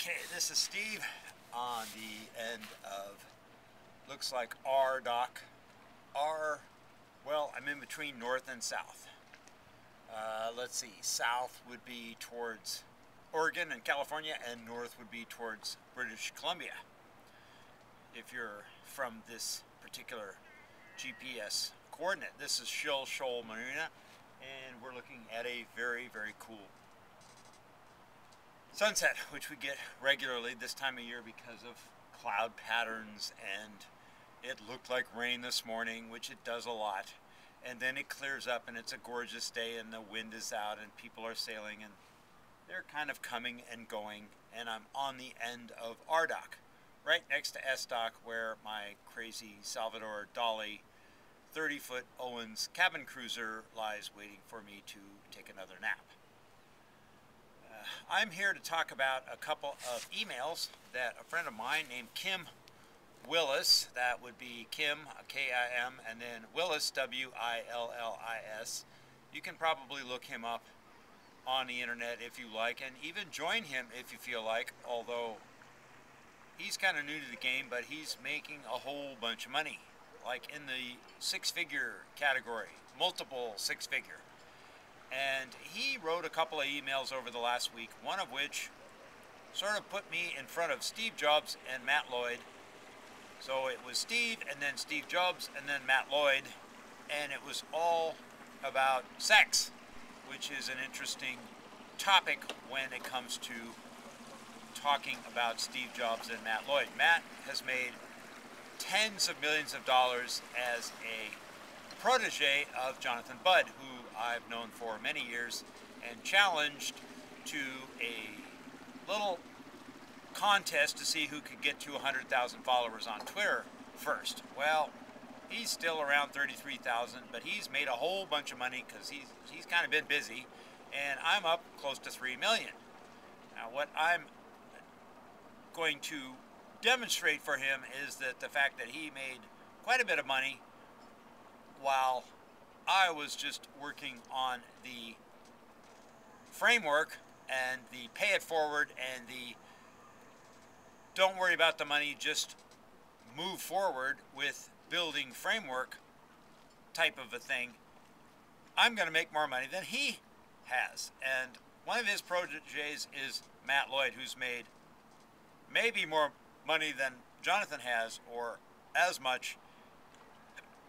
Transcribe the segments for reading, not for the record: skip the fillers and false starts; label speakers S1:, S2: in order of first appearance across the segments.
S1: Okay, this is Steve on the end of, looks like R dock. Well, I'm in between north and south. Let's see, south would be towards Oregon and California, and north would be towards British Columbia. If you're from this particular GPS coordinate, this is Shill Shoal Marina, and we're looking at a very, very cool sunset, which we get regularly this time of year because of cloud patterns, and it looked like rain this morning, which it does a lot, and then it clears up and it's a gorgeous day and the wind is out and people are sailing and they're kind of coming and going, and I'm on the end of R dock, right next to S dock, where my crazy Salvador Dali 30-foot Owens cabin cruiser lies waiting for me to take another nap. I'm here to talk about a couple of emails that a friend of mine named Kim Willis, that would be Kim, K-I-M, and then Willis, W-I-L-L-I-S. You can probably look him up on the internet if you like, and even join him if you feel like, although he's kind of new to the game, but he's making a whole bunch of money, like in the six-figure category, multiple six-figure. And he wrote a couple of emails over the last week, one of which sort of put me in front of Steve Jobs and Matt Lloyd. So it was Steve, and then Steve Jobs, and then Matt Lloyd, and it was all about sex, which is an interesting topic when it comes to talking about Steve Jobs and Matt Lloyd. Matt has made tens of millions of dollars as a protege of Jonathan Budd, who I've known for many years and challenged to a little contest to see who could get to 100,000 followers on Twitter first. Well, he's still around 33,000, but he's made a whole bunch of money because he's kind of been busy, and I'm up close to 3 million. Now, what I'm going to demonstrate for him is that the fact that he made quite a bit of money while I was just working on the framework and the pay it forward and the don't worry about the money, just move forward with building framework type of a thing, I'm going to make more money than he has. And one of his proteges is Matt Lloyd, who's made maybe more money than Jonathan has, or as much,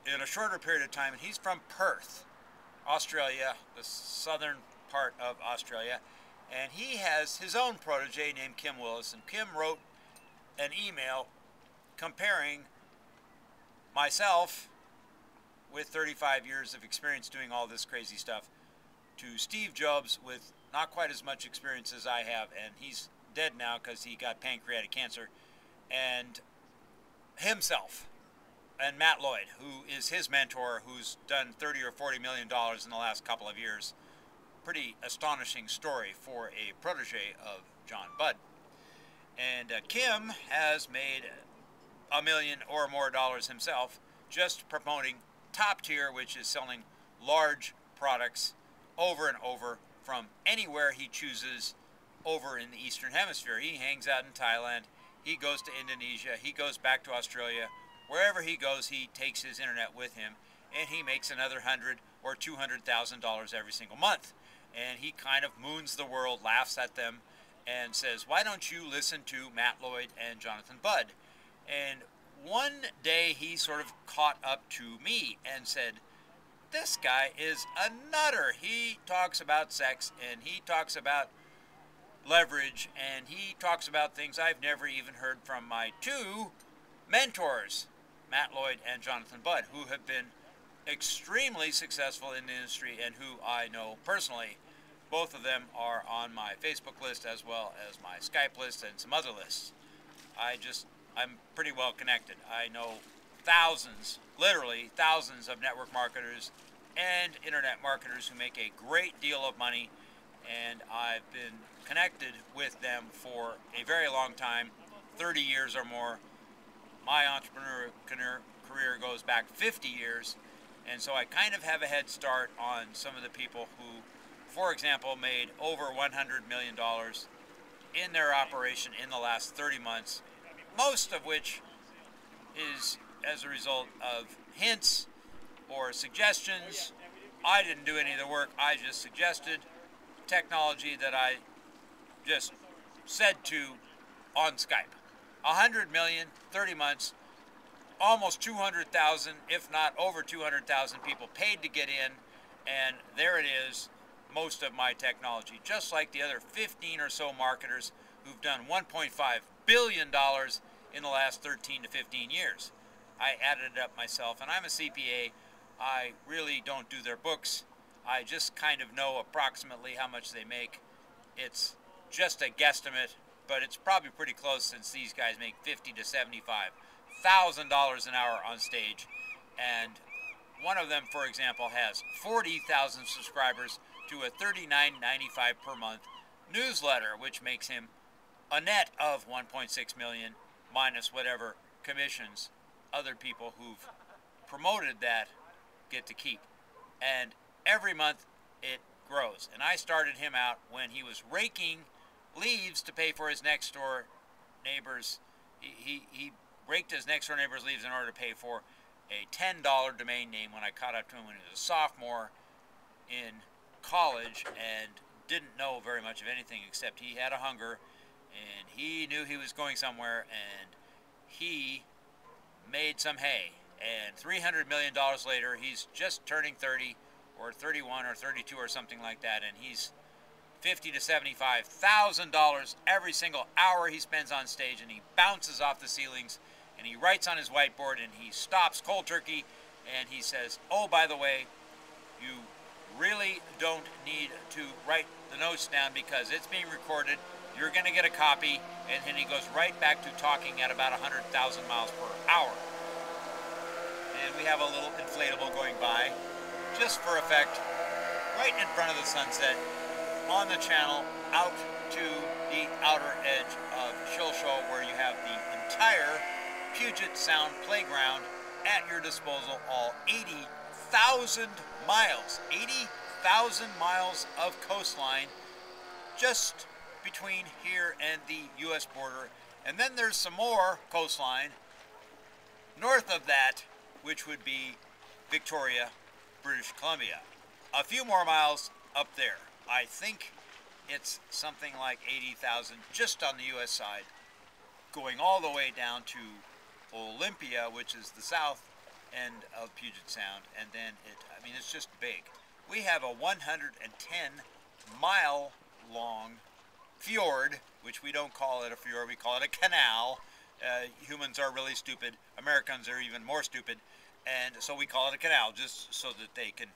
S1: in a shorter period of time. And he's from Perth, Australia, the southern part of Australia, and he has his own protege named Kim Willis. And Kim wrote an email comparing myself, with 35 years of experience doing all this crazy stuff, to Steve Jobs with not quite as much experience as I have, and he's dead now because he got pancreatic cancer, and himself, and Matt Lloyd, who is his mentor, who's done 30 or 40 million dollars in the last couple of years. Pretty astonishing story for a protege of John Budd. And Kim has made $1 million or more himself, just promoting Top Tier, which is selling large products over and over from anywhere he chooses over in the Eastern Hemisphere. He hangs out in Thailand, he goes to Indonesia, he goes back to Australia. Wherever he goes, he takes his internet with him, and he makes another $100,000 or $200,000 every single month. And he kind of moons the world, laughs at them, and says, why don't you listen to Matt Lloyd and Jonathan Budd? And one day he sort of caught up to me and said, this guy is a nutter. He talks about sex, and he talks about leverage, and he talks about things I've never even heard from my two mentors, Matt Lloyd and Jonathan Budd, who have been extremely successful in the industry and who I know personally. Both of them are on my Facebook list as well as my Skype list and some other lists. I'm pretty well connected. I know thousands, literally thousands of network marketers and internet marketers who make a great deal of money, and I've been connected with them for a very long time, 30 years or more. My entrepreneur career goes back 50 years, and so I kind of have a head start on some of the people who, for example, made over $100 million in their operation in the last 30 months, most of which is as a result of hints or suggestions. I didn't do any of the work. I just suggested technology that I just said to on Skype. 100 million, 30 months, almost 200,000, if not over 200,000 people paid to get in, and there it is, most of my technology, just like the other 15 or so marketers who've done $1.5 billion in the last 13 to 15 years. I added it up myself, and I'm a CPA. I really don't do their books. I just kind of know approximately how much they make. It's just a guesstimate, but it's probably pretty close since these guys make $50,000 to $75,000 an hour on stage. And one of them, for example, has 40,000 subscribers to a $39.95 per month newsletter, which makes him a net of 1.6 million minus whatever commissions other people who've promoted that get to keep. And every month it grows. And I started him out when he was raking leaves to pay for his next door neighbor's. He raked his next door neighbor's leaves in order to pay for a $10 domain name when I caught up to him when he was a sophomore in college and didn't know very much of anything except he had a hunger and he knew he was going somewhere, and he made some hay. And $300 million later, he's just turning 30 or 31 or 32 or something like that, and he's $50,000 to $75,000 every single hour he spends on stage, and he bounces off the ceilings, and he writes on his whiteboard, and he stops cold turkey, and he says, oh, by the way, you really don't need to write the notes down because it's being recorded. You're going to get a copy, and then he goes right back to talking at about 100,000 miles per hour. And we have a little inflatable going by, just for effect, right in front of the sunset, on the channel, out to the outer edge of Shilshaw, where you have the entire Puget Sound playground at your disposal, all 80,000 miles. 80,000 miles of coastline just between here and the U.S. border. And then there's some more coastline north of that, which would be Victoria, British Columbia. A few more miles up there. I think it's something like 80,000 just on the U.S. side, going all the way down to Olympia, which is the south end of Puget Sound, and then it's just big. We have a 110-mile long fjord, which we don't call it a fjord, we call it a canal. Humans are really stupid. Americans are even more stupid, and so we call it a canal just so that they can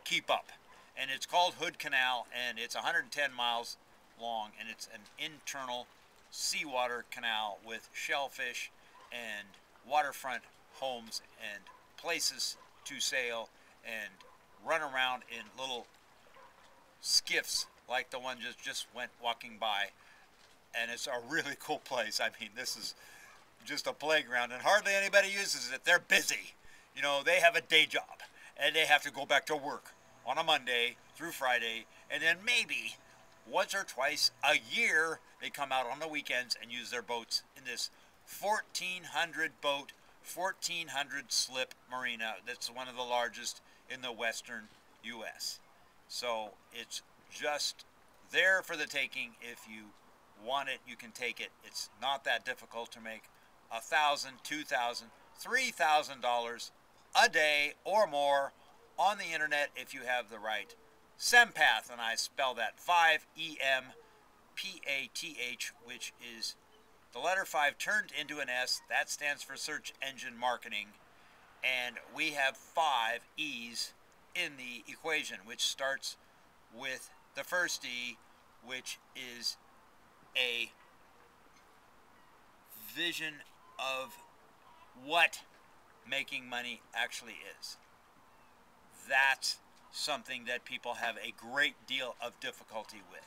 S1: keep up. And it's called Hood Canal, and it's 110 miles long, and it's an internal seawater canal with shellfish and waterfront homes and places to sail and run around in little skiffs like the one just went walking by. And it's a really cool place. I mean, this is just a playground, and hardly anybody uses it. They're busy. You know, they have a day job, and they have to go back to work on a Monday through Friday, and then maybe once or twice a year they come out on the weekends and use their boats in this 1,400 boat, 1,400 slip marina that's one of the largest in the western U.S. So it's just there for the taking. If you want it, you can take it. It's not that difficult to make $1,000, $2,000, $3,000 a day or more on the internet if you have the right SEMPath, and I spell that 5empath, which is the letter 5 turned into an S. That stands for search engine marketing, and we have 5 E's in the equation, which starts with the first E, which is a vision of what making money actually is. That's something that people have a great deal of difficulty with.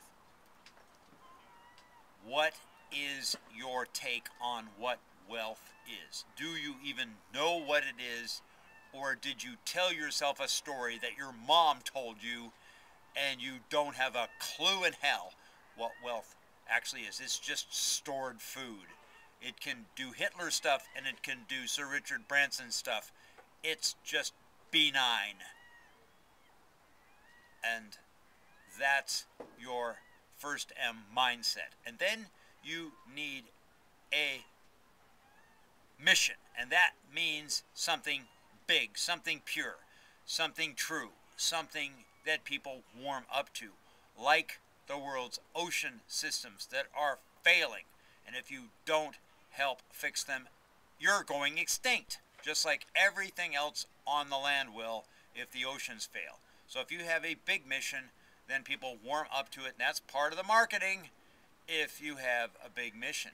S1: What is your take on what wealth is? Do you even know what it is, or did you tell yourself a story that your mom told you and you don't have a clue in hell what wealth actually is. It's just stored food. It can do Hitler stuff, and it can do Sir Richard Branson stuff. It's just benign. And that's your first M mindset. And then you need a mission. And that means something big, something pure, something true, something that people warm up to, like the world's ocean systems that are failing. And if you don't help fix them, you're going extinct, just like everything else on the land will if the oceans fail. So if you have a big mission, then people warm up to it, and that's part of the marketing if you have a big mission.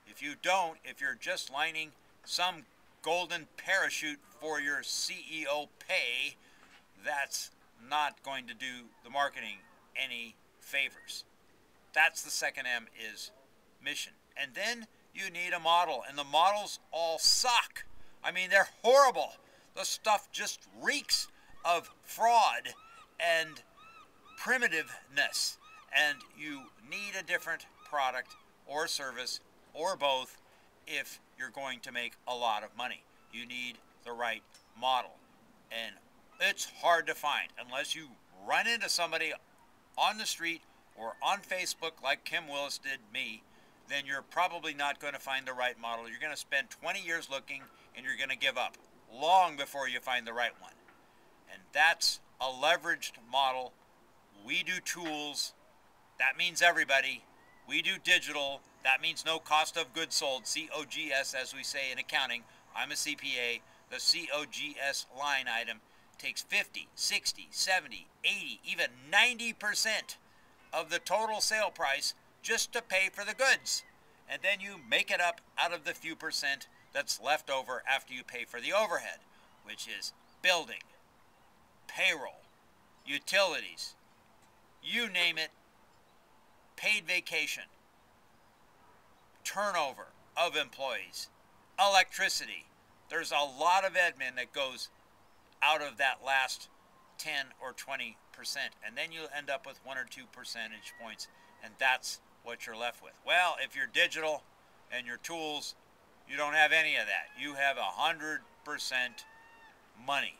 S1: If you don't, if you're just lining some golden parachute for your CEO pay, that's not going to do the marketing any favors. That's the second M, is mission. And then you need a model, and the models all suck. I mean, they're horrible. The stuff just reeks of fraud and primitiveness, and you need a different product or service or both if you're going to make a lot of money. You need the right model, and it's hard to find unless you run into somebody on the street or on Facebook like Kim Willis did me. Then you're probably not going to find the right model. You're going to spend 20 years looking, and you're going to give up long before you find the right one. And that's a leveraged model. We do tools. That means everybody. We do digital. That means no cost of goods sold, COGS, as we say in accounting. I'm a CPA. The COGS line item takes 50, 60, 70, 80, even 90% of the total sale price just to pay for the goods. And then you make it up out of the few percent that's left over after you pay for the overhead, which is building, payroll, utilities, you name it, paid vacation, turnover of employees, electricity. There's a lot of admin that goes out of that last 10 or 20%, and then you end up with 1 or 2 percentage points, and that's what you're left with. Well, if you're digital and your tools, you don't have any of that. You have 100% money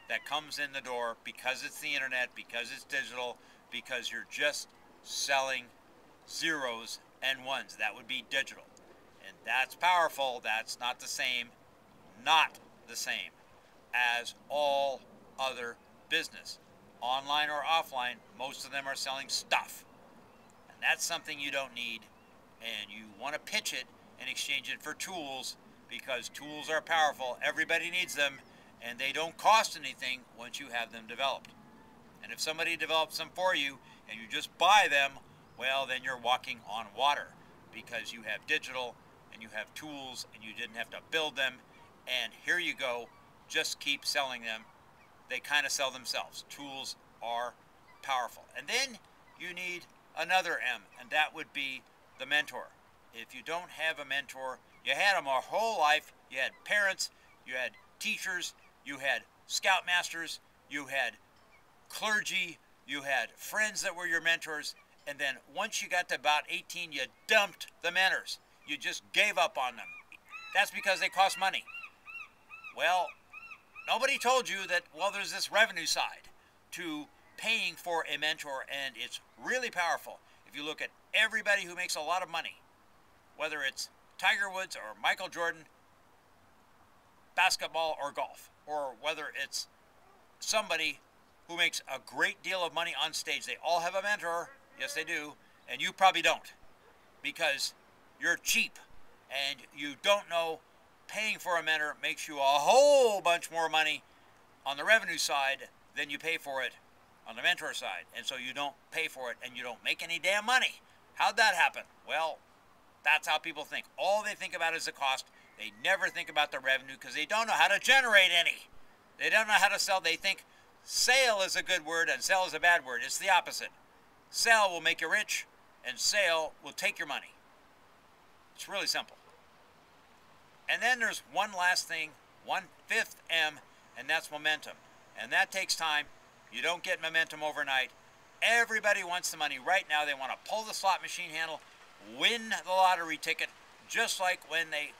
S1: that comes in the door because it's the internet, because it's digital, because you're just selling zeros and ones. That would be digital. And that's powerful. That's not the same as all other business. Online or offline, most of them are selling stuff. And that's something you don't need. And you want to pitch it and exchange it for tools, because tools are powerful. Everybody needs them, and they don't cost anything once you have them developed. And if somebody develops them for you and you just buy them, well, then you're walking on water, because you have digital and you have tools and you didn't have to build them. And here you go, just keep selling them. They kind of sell themselves. Tools are powerful. And then you need another M, and that would be the mentor. If you don't have a mentor, you had them our whole life. You had parents, you had teachers, you had scoutmasters, you had clergy, you had friends that were your mentors, and then once you got to about 18, you dumped the mentors. You just gave up on them. That's because they cost money. Well, nobody told you that, well, there's this revenue side to paying for a mentor, and it's really powerful. If you look at everybody who makes a lot of money, whether it's Tiger Woods or Michael Jordan, basketball or golf, or whether it's somebody who makes a great deal of money on stage, they all have a mentor. Yes, they do. And you probably don't, because you're cheap and you don't know paying for a mentor makes you a whole bunch more money on the revenue side than you pay for it on the mentor side. And so you don't pay for it and you don't make any damn money. How'd that happen? Well, that's how people think. All they think about is the cost. They never think about the revenue, because they don't know how to generate any. They don't know how to sell. They think sale is a good word and sell is a bad word. It's the opposite. Sell will make you rich, and sale will take your money. It's really simple. And then there's one last thing, 1/5 M, and that's momentum. And that takes time. You don't get momentum overnight. Everybody wants the money right now. They want to pull the slot machine handle win the lottery ticket, just like when they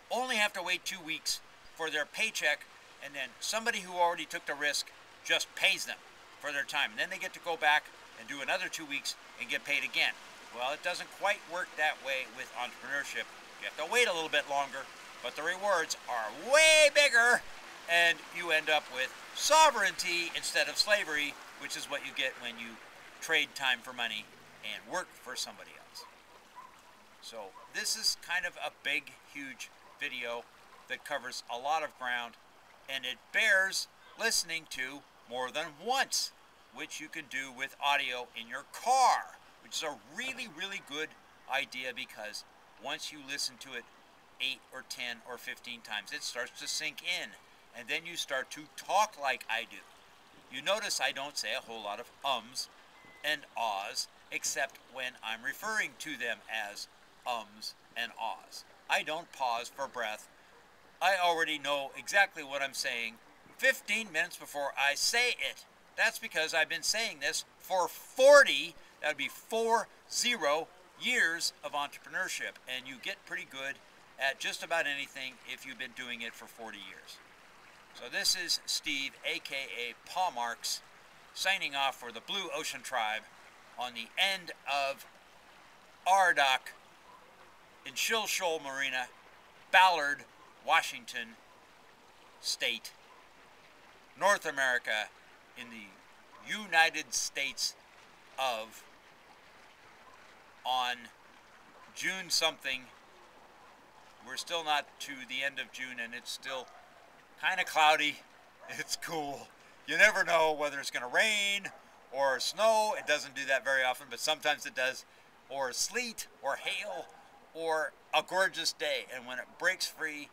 S1: only have to wait 2 weeks for their paycheck, and then somebody who already took the risk just pays them for their time. And then they get to go back and do another 2 weeks and get paid again. Well, it doesn't quite work that way with entrepreneurship. You have to wait a little bit longer, but the rewards are way bigger, and you end up with sovereignty instead of slavery, which is what you get when you trade time for money and work for somebody else. So this is kind of a big, huge video that covers a lot of ground, and it bears listening to more than once, which you can do with audio in your car, which is a really, really good idea, because once you listen to it 8 or 10 or 15 times, it starts to sink in, and then you start to talk like I do. You notice I don't say a whole lot of ums and ahs, except when I'm referring to them as ums and ahs. I don't pause for breath. I already know exactly what I'm saying 15 minutes before I say it. That's because I've been saying this for 40, that would be 40 years of entrepreneurship, and you get pretty good at just about anything if you've been doing it for 40 years. So this is Steve, aka Pawmarks, signing off for the Blue Ocean Tribe on the end of our dock in Shill Shoal Marina, Ballard, Washington State, North America, in the United States of, on June something. We're still not to the end of June, and it's still kind of cloudy. It's cool. You never know whether it's going to rain or snow. It doesn't do that very often, but sometimes it does. Or sleet or hail or a gorgeous day. And when it breaks free,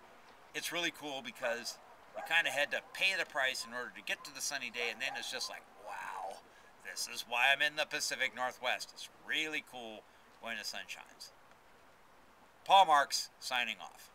S1: it's really cool, because you kind of had to pay the price in order to get to the sunny day, and then it's just like, wow, this is why I'm in the Pacific Northwest. It's really cool when the sun shines. Pawmarks signing off.